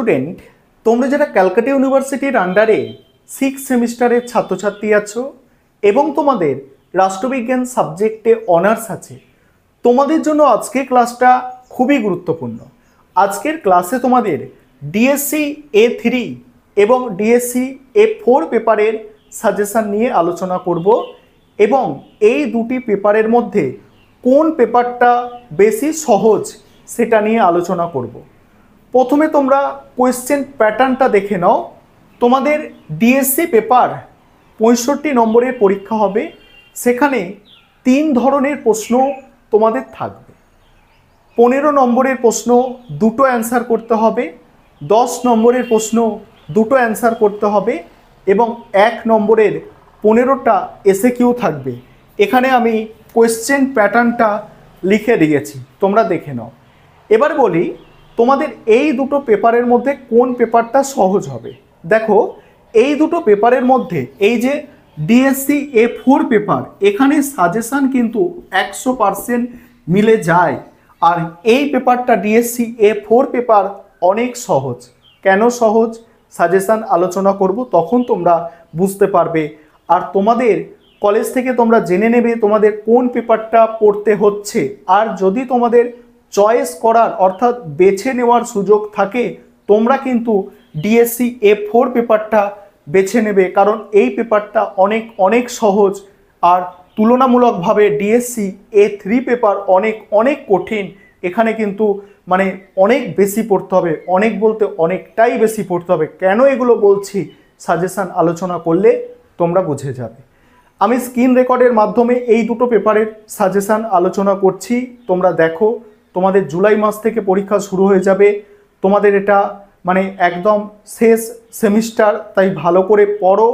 Student, তোমরা যারা ক্যালকাটা ইউনিভার্সিটির আন্ডারে 6 সেমিস্টারের ছাত্রছাত্রী আছো এবং তোমাদের রাষ্ট্রবিজ্ঞান সাবজেক্টে অনার্স আছে, তোমাদের জন্য আজকের ক্লাসটা খুবই গুরুত্বপূর্ণ। আজকের ক্লাসে তোমাদের ডিএসসি A3 এবং ডিএসসি A4 পেপারের সাজেশন নিয়ে আলোচনা করব এবং এই দুটি পেপারের মধ্যে কোন পেপারটা বেশি সহজ সেটা নিয়ে আলোচনা করব। প্রথমে তোমরা কোয়েশ্চেন প্যাটার্নটা দেখে নাও। তোমাদের ডিএসসি পেপার 65 নম্বরের পরীক্ষা হবে। সেখানে 3 ধরনের প্রশ্ন তোমাদের থাকবে। 15 নম্বরের প্রশ্ন দুটো অ্যান্সার করতে হবে, 10 নম্বরের প্রশ্ন দুটো অ্যান্সার করতে হবে এবং 1 নম্বরের 15টা এসএকিউ থাকবে। এখানে আমি কোয়েশ্চেন প্যাটার্নটা লিখে দিয়েছি, তোমরা দেখে নাও। এবার বলি তোমাদের এই দুটো পেপারের মধ্যে কোন পেপারটা সহজ হবে। দেখো, এই দুটো পেপারের মধ্যে এই যে ডিএসসি A4 পেপার, এখানে সাজেশান কিন্তু 100% মিলে যায়। আর এই পেপারটা ডিএসসি A4 পেপার অনেক সহজ। কেন সহজ সাজেশান আলোচনা করব, তখন তোমরা বুঝতে পারবে। আর তোমাদের কলেজ থেকে তোমরা জেনে নেবে তোমাদের কোন পেপারটা পড়তে হচ্ছে। আর যদি তোমাদের চয়েস করার অর্থাৎ বেছে নেওয়ার সুযোগ থাকে, তোমরা কিন্তু ডিএসসি A4 পেপারটা বেছে নেবে, কারণ এই পেপারটা অনেক অনেক সহজ। আর তুলনামূলকভাবে ডিএসসি A3 পেপার অনেক অনেক কঠিন। এখানে কিন্তু মানে অনেক বেশি পড়তে হবে, অনেক বলতে অনেকটাই বেশি পড়তে হবে। কেন এগুলো বলছি, সাজেশান আলোচনা করলে তোমরা বুঝে যাবে। আমি স্ক্রিন রেকর্ডের মাধ্যমে এই দুটো পেপারের সাজেশান আলোচনা করছি, তোমরা দেখো। তোমাদের জুলাই মাস থেকে পরীক্ষা শুরু হয়ে যাবে। তোমাদের এটা মানে একদম শেষ সেমিস্টার, তাই ভালো করে পড়ো।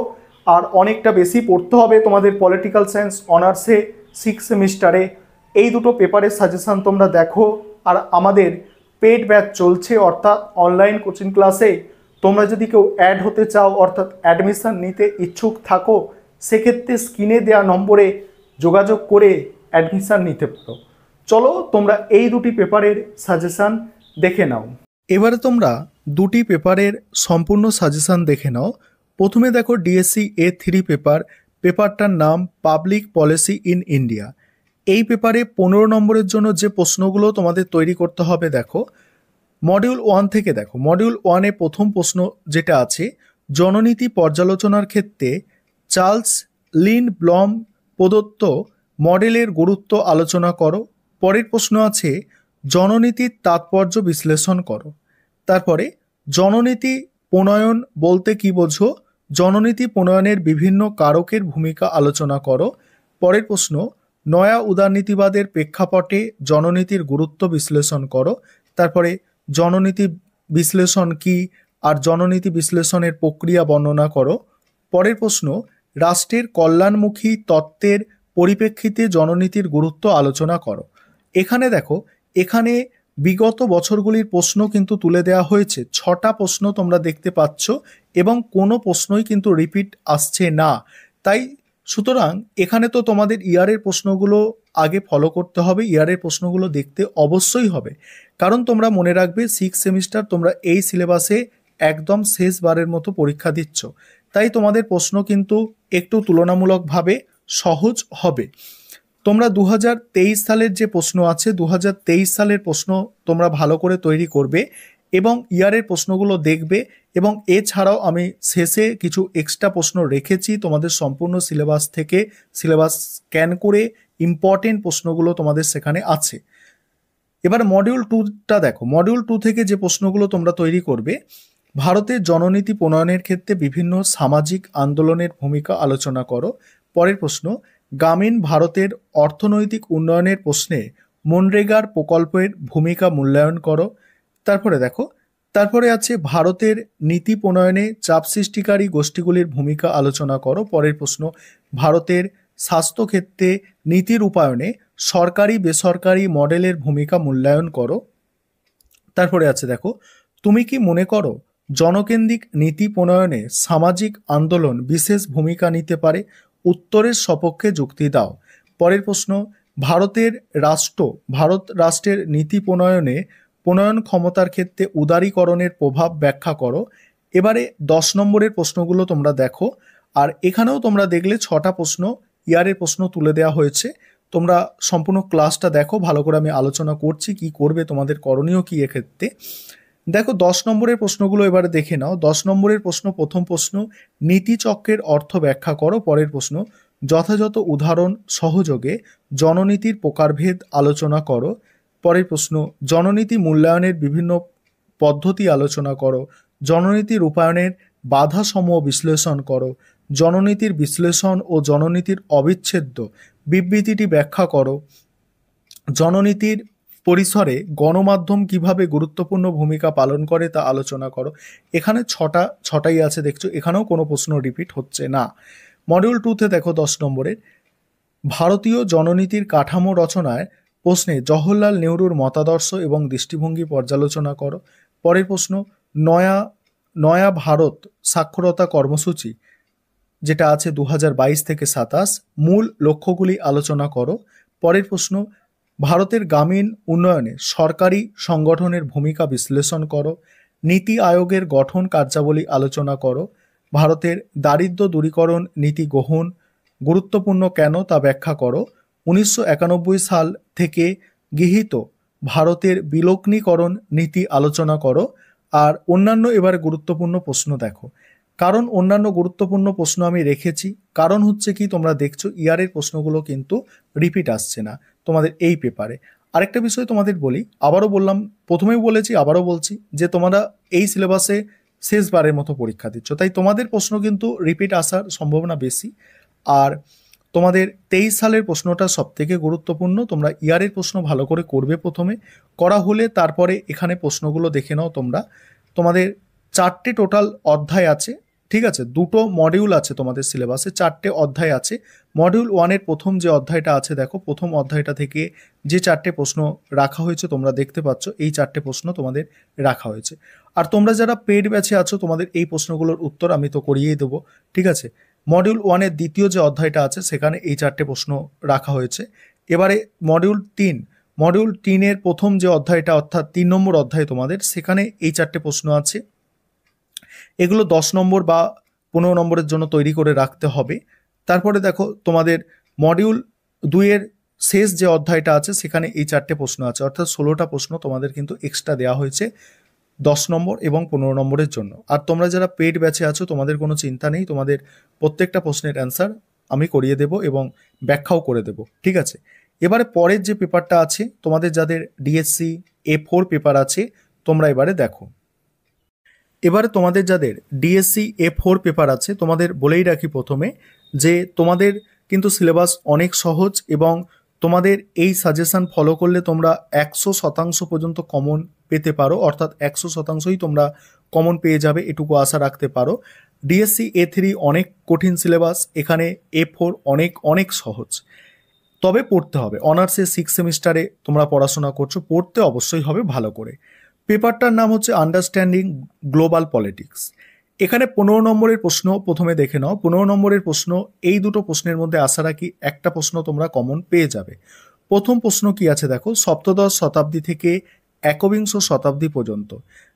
আর অনেকটা বেশি পড়তে হবে তোমাদের পলিটিক্যাল সায়েন্স অনার্সে 6 সেমিস্টারে। এই দুটো পেপারের সাজেশান তোমরা দেখো। আর আমাদের পেড ব্যাচ চলছে, অর্থাৎ অনলাইন কোচিং ক্লাসে তোমরা যদি কেউ অ্যাড হতে চাও অর্থাৎ অ্যাডমিশন নিতে ইচ্ছুক থাকো, সেক্ষেত্রে স্ক্রিনে দেওয়া নম্বরে যোগাযোগ করে অ্যাডমিশন নিতে পারো। চলো তোমরা এই দুটি পেপারের সাজেশান দেখে নাও। এবারে তোমরা দুটি পেপারের সম্পূর্ণ সাজেশান দেখে নাও। প্রথমে দেখো ডিএসসি A3 পেপার, পেপারটার নাম পাবলিক পলিসি ইন ইন্ডিয়া। এই পেপারে 15 নম্বরের জন্য যে প্রশ্নগুলো তোমাদের তৈরি করতে হবে, দেখো মডিউল 1 থেকে দেখো। মডিউল 1-এ প্রথম প্রশ্ন যেটা আছে, জননীতি পর্যালোচনার ক্ষেত্রে চার্লস লিন্ডব্লম প্রদত্ত মডেলের গুরুত্ব আলোচনা করো। পরের প্রশ্ন আছে, জননীতির তাৎপর্য বিশ্লেষণ করো। তারপরে জননীতি প্রণয়ন বলতে কি বোঝো, জননীতি প্রণয়নের বিভিন্ন কারকের ভূমিকা আলোচনা করো। পরের প্রশ্ন, নয়া উদারনীতিবাদের প্রেক্ষাপটে জননীতির গুরুত্ব বিশ্লেষণ করো। তারপরে জননীতি বিশ্লেষণ কি আর জননীতি বিশ্লেষণের প্রক্রিয়া বর্ণনা করো। পরের প্রশ্ন, রাষ্ট্রের কল্যাণমুখী তত্ত্বের পরিপ্রেক্ষিতে জননীতির গুরুত্ব আলোচনা করো। এখানে দেখো, এখানে বিগত বছরগুলির প্রশ্ন কিন্তু তুলে দেওয়া হয়েছে। 6টা প্রশ্ন তোমরা দেখতে পাচ্ছ এবং কোনো প্রশ্নই কিন্তু রিপিট আসছে না। তাই সুতরাং এখানে তো তোমাদের ইয়ারের প্রশ্নগুলো আগে ফলো করতে হবে, ইয়ারের প্রশ্নগুলো দেখতে অবশ্যই হবে। কারণ তোমরা মনে রাখবে 6 সেমিস্টার তোমরা এই সিলেবাসে একদম শেষবারের মতো পরীক্ষা দিচ্ছ, তাই তোমাদের প্রশ্ন কিন্তু একটু তুলনামূলকভাবে সহজ হবে। তোমরা 2023 সালের যে প্রশ্ন আছে, 2023 সালের প্রশ্ন তোমরা ভালো করে তৈরি করবে এবং ইয়ারের প্রশ্নগুলো দেখবে। এবং এছাড়াও আমি শেষে কিছু এক্সট্রা প্রশ্ন রেখেছি তোমাদের সম্পূর্ণ সিলেবাস থেকে, সিলেবাস স্ক্যান করে ইম্পর্টেন্ট প্রশ্নগুলো তোমাদের সেখানে আছে। এবার মডিউল 2টা দেখো। মডিউল 2 থেকে যে প্রশ্নগুলো তোমরা তৈরি করবে, ভারতের জননীতি প্রণয়নের ক্ষেত্রে বিভিন্ন সামাজিক আন্দোলনের ভূমিকা আলোচনা করো। পরের প্রশ্ন, গ্রামীণ ভারতের অর্থনৈতিক উন্নয়নের প্রশ্নে মনরেগার প্রকল্পের ভূমিকা মূল্যায়ন করো। তারপরে দেখো, তারপরে আছে ভারতের নীতি প্রণয়নে চাপ সৃষ্টিকারী গোষ্ঠীগুলির ভূমিকা আলোচনা করো। পরের প্রশ্ন, ভারতের স্বাস্থ্যক্ষেত্রে নীতি রূপায়ণে সরকারি বেসরকারি মডেলের ভূমিকা মূল্যায়ন করো। তারপরে আছে দেখো, তুমি কি মনে করো জনকেন্দ্রিক নীতি প্রণয়নে সামাজিক আন্দোলন বিশেষ ভূমিকা নিতে পারে? উত্তরের সপক্ষে যুক্তি দাও। পরের প্রশ্ন, ভারত রাষ্ট্রের নীতি প্রণয়নে প্রণয়ন ক্ষমতার ক্ষেত্রে উদারীকরণের প্রভাব ব্যাখ্যা করো। এবারে 10 নম্বরের প্রশ্নগুলো তোমরা দেখো, আর এখানেও তোমরা দেখলে 6টা প্রশ্ন ইয়ারের প্রশ্ন তুলে দেওয়া হয়েছে। তোমরা সম্পূর্ণ ক্লাসটা দেখো, ভালো করে আমি আলোচনা করছি কি করবে, তোমাদের করণীয় কি এক্ষেত্রে। দেখো 10 নম্বরের প্রশ্নগুলো এবারে দেখে নাও। 10 নম্বরের প্রশ্ন, প্রথম প্রশ্ন, নীতিচক্রের অর্থ ব্যাখ্যা করো। পরের প্রশ্ন, যথাযথ উদাহরণ সহযোগে জননীতির প্রকারভেদ আলোচনা করো। পরের প্রশ্ন, জননীতি মূল্যায়নের বিভিন্ন পদ্ধতি আলোচনা করো। জননীতি রূপায়ণের বাধাসমূহ বিশ্লেষণ করো। জননীতির বিশ্লেষণ ও জননীতির অবিচ্ছেদ্য বিবৃতিটি ব্যাখ্যা করো। জননীতির পরিসরে গণমাধ্যম কিভাবে গুরুত্বপূর্ণ ভূমিকা পালন করে তা আলোচনা করো। এখানে ছটাই আছে, দেখছো এখানেও কোনো প্রশ্ন রিপিট হচ্ছে না। মডিউল 2তে দেখো 10 নম্বরের, ভারতীয় জননীতির কাঠামো রচনায় প্রশ্নে জওহরলাল নেহরুর মতাদর্শ এবং দৃষ্টিভঙ্গি পর্যালোচনা করো। পরের প্রশ্ন, নয়া নয়া ভারত সাক্ষরতা কর্মসূচি যেটা আছে 2022 থেকে 27, মূল লক্ষ্যগুলি আলোচনা করো। পরের প্রশ্ন, ভারতের গ্রামীণ উন্নয়নে সরকারি সংগঠনের ভূমিকা বিশ্লেষণ করো। নীতি আয়োগের গঠন কার্যাবলী আলোচনা করো। ভারতের দারিদ্র্য দূরীকরণ নীতি গ্রহণ গুরুত্বপূর্ণ কেন তা ব্যাখ্যা করো। 1991 সাল থেকে গৃহীত ভারতের বিলগ্নীকরণ নীতি আলোচনা করো। আর অন্যান্য এবার গুরুত্বপূর্ণ প্রশ্ন দেখো। কারণ অন্যান্য গুরুত্বপূর্ণ প্রশ্ন আমি রেখেছি, কারণ হচ্ছে কি তোমরা দেখছো ইয়ারের প্রশ্নগুলো কিন্তু রিপিট আসছে না তোমাদের এই পেপারে। আরেকটা বিষয় তোমাদের বলি, আবারও বললাম, প্রথমেই বলেছি আবারও বলছি, যে তোমরা এই সিলেবাসে শেষবারের মতো পরীক্ষা দিচ্ছ, তাই তোমাদের প্রশ্ন কিন্তু রিপিট আসার সম্ভাবনা বেশি। আর তোমাদের 23 সালের প্রশ্নটা সব থেকে গুরুত্বপূর্ণ, তোমরা ইয়ারের প্রশ্ন ভালো করে করবে, প্রথমে করা হলে তারপরে এখানে প্রশ্নগুলো দেখে নাও তোমরা। তোমাদের 4টে টোটাল অধ্যায় আছে, ঠিক আছে, 2টো মডিউল আছে তোমাদের সিলেবাসে, 4টে অধ্যায় আছে। মডিউল 1-এর প্রথম যে অধ্যায়টা আছে দেখো, প্রথম অধ্যায়টা থেকে যে 4টে প্রশ্ন রাখা হয়েছে তোমরা দেখতে পাচ্ছ, এই 4টে প্রশ্ন তোমাদের রাখা হয়েছে। আর তোমরা যারা পেড ব্যাচে আছো তোমাদের এই প্রশ্নগুলোর উত্তর আমি তো করিয়েই দেবো, ঠিক আছে। মডিউল 1-এর দ্বিতীয় যে অধ্যায়টা আছে সেখানে এই 4টে প্রশ্ন রাখা হয়েছে। এবারে মডিউল 3-এর প্রথম যে অধ্যায়টা, অর্থাৎ 3 নম্বর অধ্যায় তোমাদের, সেখানে এই 4টে প্রশ্ন আছে। এগুলো 10 নম্বর বা 15 নম্বরের জন্য তৈরি করে রাখতে হবে। তারপরে দেখো তোমাদের মডিউল 2-এর শেষ যে অধ্যায়টা আছে সেখানে এই 4টে প্রশ্ন আছে, অর্থাৎ 16টা প্রশ্ন তোমাদের কিন্তু এক্সট্রা দেওয়া হয়েছে 10 নম্বর এবং 15 নম্বরের জন্য। আর তোমরা যারা পেড ব্যাচে আছো তোমাদের কোনো চিন্তা নেই, তোমাদের প্রত্যেকটা প্রশ্নের অ্যান্সার আমি করিয়ে দেব এবং ব্যাখ্যাও করে দেব, ঠিক আছে। এবারে পরের যে পেপারটা আছে তোমাদের, যাদের ডিএসসি A4 পেপার আছে, তোমরা এবারে দেখো। এবারে তোমাদের যাদের ডিএসসি A4 পেপার আছে, তোমাদের বলেই রাখি প্রথমে যে তোমাদের কিন্তু সিলেবাস অনেক সহজ, এবং তোমাদের এই সাজেশন ফলো করলে তোমরা 100% পর্যন্ত কমন পেতে পারো, অর্থাৎ 100%ই তোমরা কমন পেয়ে যাবে, এটুকু আশা রাখতে পারো। ডিএসসি A3 অনেক কঠিন সিলেবাস, এখানে A4 অনেক অনেক সহজ, তবে পড়তে হবে। অনার্সে 6 সেমিস্টারে তোমরা পড়াশোনা করছো, পড়তে অবশ্যই হবে ভালো করে। পেপারটার নাম হচ্ছে আন্ডারস্ট্যান্ডিং গ্লোবাল পলিটিক্স। এখানে 15 নম্বরের প্রশ্ন প্রথমে দেখে নাও। 15 নম্বরের প্রশ্ন, এই দুটো প্রশ্নের মধ্যে আশা রাখি একটা প্রশ্ন তোমরা কমন পেয়ে যাবে। প্রথম প্রশ্ন কি আছে দেখো, সপ্তদশ শতাব্দী থেকে একবিংশ শতাব্দী পর্যন্ত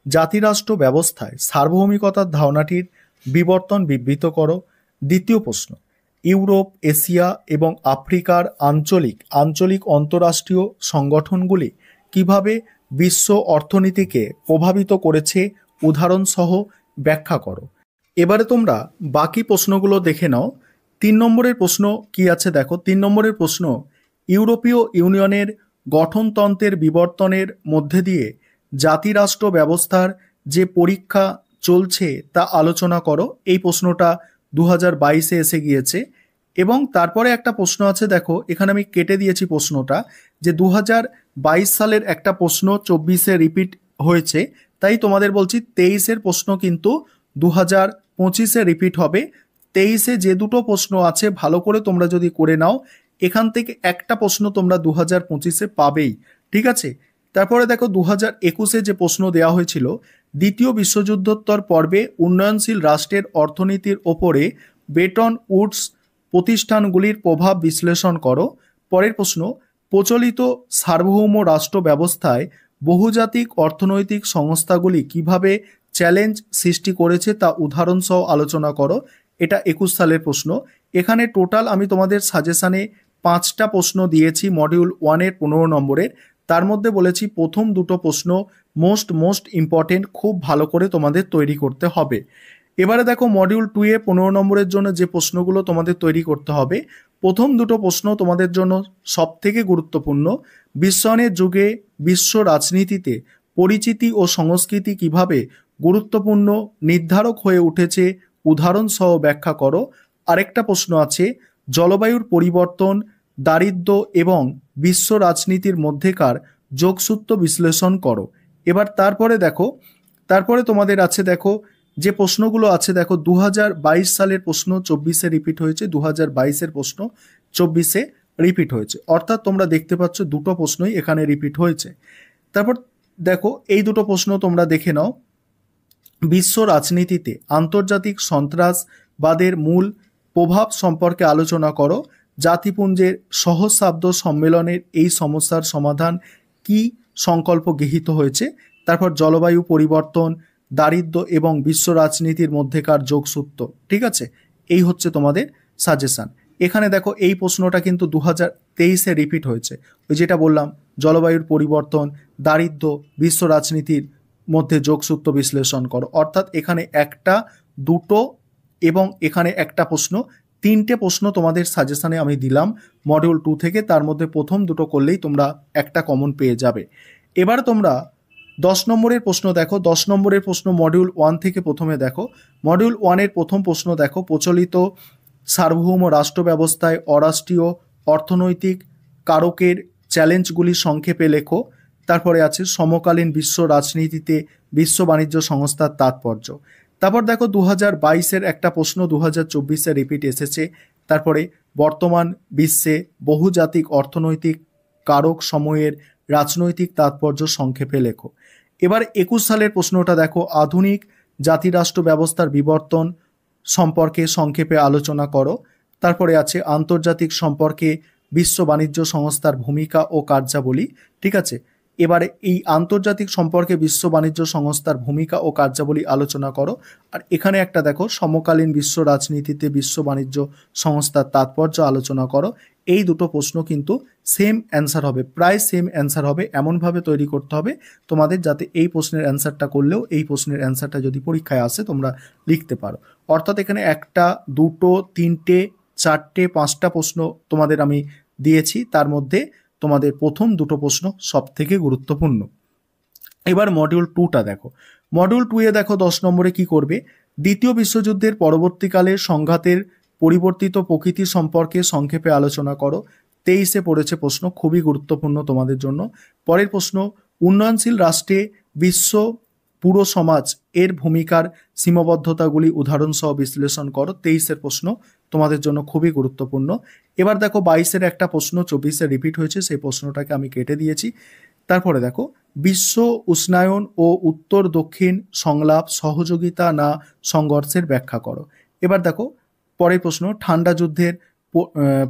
জাতিরাষ্ট্র ব্যবস্থায় সার্বভৌমিকতার ধারণাটির বিবর্তন বিবৃত করো। দ্বিতীয় প্রশ্ন, ইউরোপ, এশিয়া এবং আফ্রিকার আঞ্চলিক অন্তরাষ্ট্রীয় সংগঠনগুলি কিভাবে বিশ্ব অর্থনীতিকে প্রভাবিত করেছে উদাহরণসহ ব্যাখ্যা করো। এবারে তোমরা বাকি প্রশ্নগুলো দেখে নাও। 3 নম্বরের প্রশ্ন কি আছে দেখো। 3 নম্বরের প্রশ্ন, ইউরোপীয় ইউনিয়নের গঠনতন্ত্রের বিবর্তনের মধ্যে দিয়ে জাতিরাষ্ট্র ব্যবস্থার যে পরীক্ষা চলছে তা আলোচনা করো। এই প্রশ্নটা 2022-এ এসে গিয়েছে। এবং তারপরে একটা প্রশ্ন আছে দেখো, এখানে আমি কেটে দিয়েছি প্রশ্নটা, যে 2022 সালের একটা প্রশ্ন 24-এ রিপিট হয়েছে, তাই তোমাদের বলছি 23-এর প্রশ্ন কিন্তু 2025-এ রিপিট হবে। 23-এ যে দুটো প্রশ্ন আছে ভালো করে তোমরা যদি করে নাও, এখান থেকে একটা প্রশ্ন তোমরা 2025-এ পাবেই, ঠিক আছে। তারপরে দেখো 2021-এ যে প্রশ্ন দেওয়া হয়েছিল, দ্বিতীয় বিশ্বযুদ্ধোত্তর পর্বে উন্নয়নশীল রাষ্ট্রের অর্থনীতির ওপরে বেটন উডস প্রতিষ্ঠানগুলির প্রভাব বিশ্লেষণ করো। পরের প্রশ্ন, প্রচলিত সার্বভৌম রাষ্ট্র ব্যবস্থায় বহুজাতিক অর্থনৈতিক সংস্থাগুলি কিভাবে চ্যালেঞ্জ সৃষ্টি করেছে তা উদাহরণ সহ আলোচনা করো। এটা 21 সালের প্রশ্ন। এখানে টোটাল আমি তোমাদের সাজেশানে 5টা প্রশ্ন দিয়েছি মডিউল 1-এর 15 নম্বরের। তার মধ্যে বলেছি প্রথম দুটো প্রশ্ন মোস্ট ইম্পর্টেন্ট, খুব ভালো করে তোমাদের তৈরি করতে হবে। এবারে দেখো মডিউল 2-এ 15 নম্বরের জন্য যে প্রশ্নগুলো তোমাদের তৈরি করতে হবে, প্রথম দুটো প্রশ্ন তোমাদের জন্য সবথেকে গুরুত্বপূর্ণ। বিশ্বায়নের যুগে বিশ্ব রাজনীতিতে পরিচিতি ও সংস্কৃতি কিভাবে গুরুত্বপূর্ণ নির্ধারক হয়ে উঠেছে উদাহরণ সহ ব্যাখ্যা করো। আরেকটা প্রশ্ন আছে, জলবায়ুর পরিবর্তন, দারিদ্র্য এবং বিশ্ব রাজনীতির মধ্যেকার যোগসূত্র বিশ্লেষণ করো। এবার তারপরে তোমাদের আছে দেখো যে প্রশ্নগুলো আছে, দেখো 2022 সালের প্রশ্ন 24-এ রিপিট হয়েছে, 2022-এর প্রশ্ন 24-এ রিপিট হয়েছে, অর্থাৎ তোমরা দেখতে পাচ্ছ দুটো প্রশ্নই এখানে রিপিট হয়েছে। তারপর দেখো এই দুটো প্রশ্ন তোমরা দেখে নাও। বিশ্ব রাজনীতিতে আন্তর্জাতিক সন্ত্রাসবাদের মূল প্রভাব সম্পর্কে আলোচনা করো। জাতিপুঞ্জের সহস্রাব্দ সম্মেলনের এই সমস্যার সমাধান কি সংকল্প গৃহীত হয়েছে। তারপর জলবায়ু পরিবর্তন, দারিদ্র্য এবং বিশ্ব রাজনীতির মধ্যেকার যোগসূত্র। ঠিক আছে, এই হচ্ছে তোমাদের সাজেশান। এখানে দেখো এই প্রশ্নটা কিন্তু 2023-এ রিপিট হয়েছে, ওই যেটা বললাম জলবায়ুর পরিবর্তন, দারিদ্র্য, বিশ্ব রাজনীতির মধ্যে যোগসূত্র বিশ্লেষণ করো। অর্থাৎ এখানে একটা, দুটো এবং এখানে একটা প্রশ্ন, 3টে প্রশ্ন তোমাদের সাজেশানে আমি দিলাম মডিউল 2 থেকে। তার মধ্যে প্রথম দুটো করলেই তোমরা একটা কমন পেয়ে যাবে। এবার তোমরা 10 নম্বরের প্রশ্ন দেখো। 10 নম্বরের প্রশ্ন মডিউল 1 থেকে প্রথমে দেখো। মডিউল 1-এর প্রথম প্রশ্ন দেখো, প্রচলিত সার্বভৌম রাষ্ট্র ব্যবস্থায় অরাষ্ট্রীয় অর্থনৈতিক কারকের চ্যালেঞ্জগুলি সংক্ষেপে লেখো। তারপরে আছে সমকালীন বিশ্ব রাজনীতিতে বিশ্ব বাণিজ্য সংস্থার তাৎপর্য। তারপর দেখো 2022-এর একটা প্রশ্ন 2024-এ রিপিট এসেছে। তারপরে বর্তমান বিশ্বে বহুজাতিক অর্থনৈতিক কারক সময়ের রাজনৈতিক তাৎপর্য সংক্ষেপে লেখো। এবার 21 সালের প্রশ্নটা দেখো, আধুনিক জাতিরাষ্ট্র ব্যবস্থার বিবর্তন সম্পর্কে সংক্ষেপে আলোচনা করো। তারপরে আছে আন্তর্জাতিক সম্পর্কে বিশ্ব বাণিজ্য সংস্থার ভূমিকা ও কার্যাবলী। ঠিক আছে, এবারে এই আন্তর্জাতিক সম্পর্কে বিশ্ব বাণিজ্য সংস্থার ভূমিকা ও কার্যাবলী আলোচনা করো। আর এখানে একটা দেখো, সমকালীন বিশ্ব রাজনীতিতে বিশ্ব বাণিজ্য সংস্থার তাৎপর্য আলোচনা করো। এই দুটো প্রশ্ন কিন্তু সেম অ্যান্সার হবে, প্রায় সেম অ্যান্সার হবে। এমনভাবে তৈরি করতে হবে তোমাদের যাতে এই প্রশ্নের অ্যান্সারটা করলেও এই প্রশ্নের অ্যান্সারটা যদি পরীক্ষায় আসে তোমরা লিখতে পারো। অর্থাৎ এখানে একটা, দুটো, তিনটে, চারটে, 5টা প্রশ্ন তোমাদের আমি দিয়েছি, তার মধ্যে তোমাদের প্রথম দুটো প্রশ্ন সব থেকে গুরুত্বপূর্ণ। এবার মডিউল 2টা দেখো। মডিউল 2-এ দেখো 10 নম্বরে কি করবে, দ্বিতীয় বিশ্বযুদ্ধের পরবর্তীকালে সংঘাতের পরিবর্তিত প্রকৃতি সম্পর্কে সংক্ষেপে আলোচনা করো। 23-এ পড়েছে প্রশ্ন, খুবই গুরুত্বপূর্ণ তোমাদের জন্য। পরের প্রশ্ন, উন্নয়নশীল রাষ্ট্রে বিশ্ব পুরো সমাজ এর ভূমিকার সীমাবদ্ধতাগুলি উদাহরণ সহ বিশ্লেষণ করো। 23-এর প্রশ্ন তোমাদের জন্য খুবই গুরুত্বপূর্ণ। এবার দেখো 22-এর একটা প্রশ্ন 24-এ রিপিট হয়েছে, সেই প্রশ্নটাকে আমি কেটে দিয়েছি। তারপরে দেখো, বিশ্ব উষ্ণায়ন ও উত্তর দক্ষিণ সংলাপ সহযোগিতা না সংঘর্ষের ব্যাখ্যা করো। এবার দেখো পরের প্রশ্ন, ঠান্ডা যুদ্ধের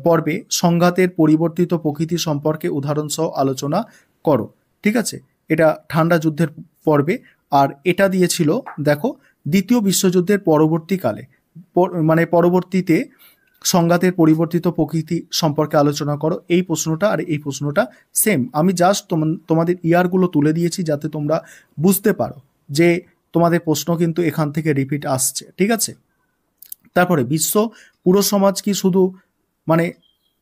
পর্বে সংঘাতের পরিবর্তিত প্রকৃতি সম্পর্কে উদাহরণ সহ আলোচনা করো। ঠিক আছে, এটা ঠান্ডা যুদ্ধের পর্বে। আর এটা দিয়েছিল দেখো দ্বিতীয় বিশ্বযুদ্ধের পরবর্তীকালে, মানে পরবর্তীতে সংঘাতের পরিবর্তিত প্রকৃতি সম্পর্কে আলোচনা করো। এই প্রশ্নটা আর এই প্রশ্নটা সেম, আমি জাস্ট তোমাদের ইয়ারগুলো তুলে দিয়েছি যাতে তোমরা বুঝতে পারো যে তোমাদের প্রশ্ন কিন্তু এখান থেকে রিপিট আসছে। ঠিক আছে, তারপরে বিশ্ব পুরো সমাজ কি শুধু মানে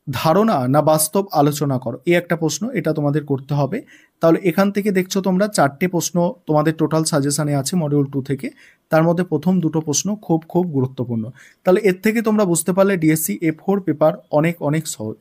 ধারণা না বাস্তব আলোচনা করো, এই একটা প্রশ্ন, এটা তোমাদের করতে হবে। তাহলে এখান থেকে দেখছো তোমরা 4টে প্রশ্ন তোমাদের টোটাল সাজেশনে আছে মডিউল 2 থেকে, তার মধ্যে প্রথম দুটো প্রশ্ন খুব গুরুত্বপূর্ণ। তাহলে এর থেকে তোমরা বুঝতে পারলে ডিএসসি A4 পেপার অনেক সহজ।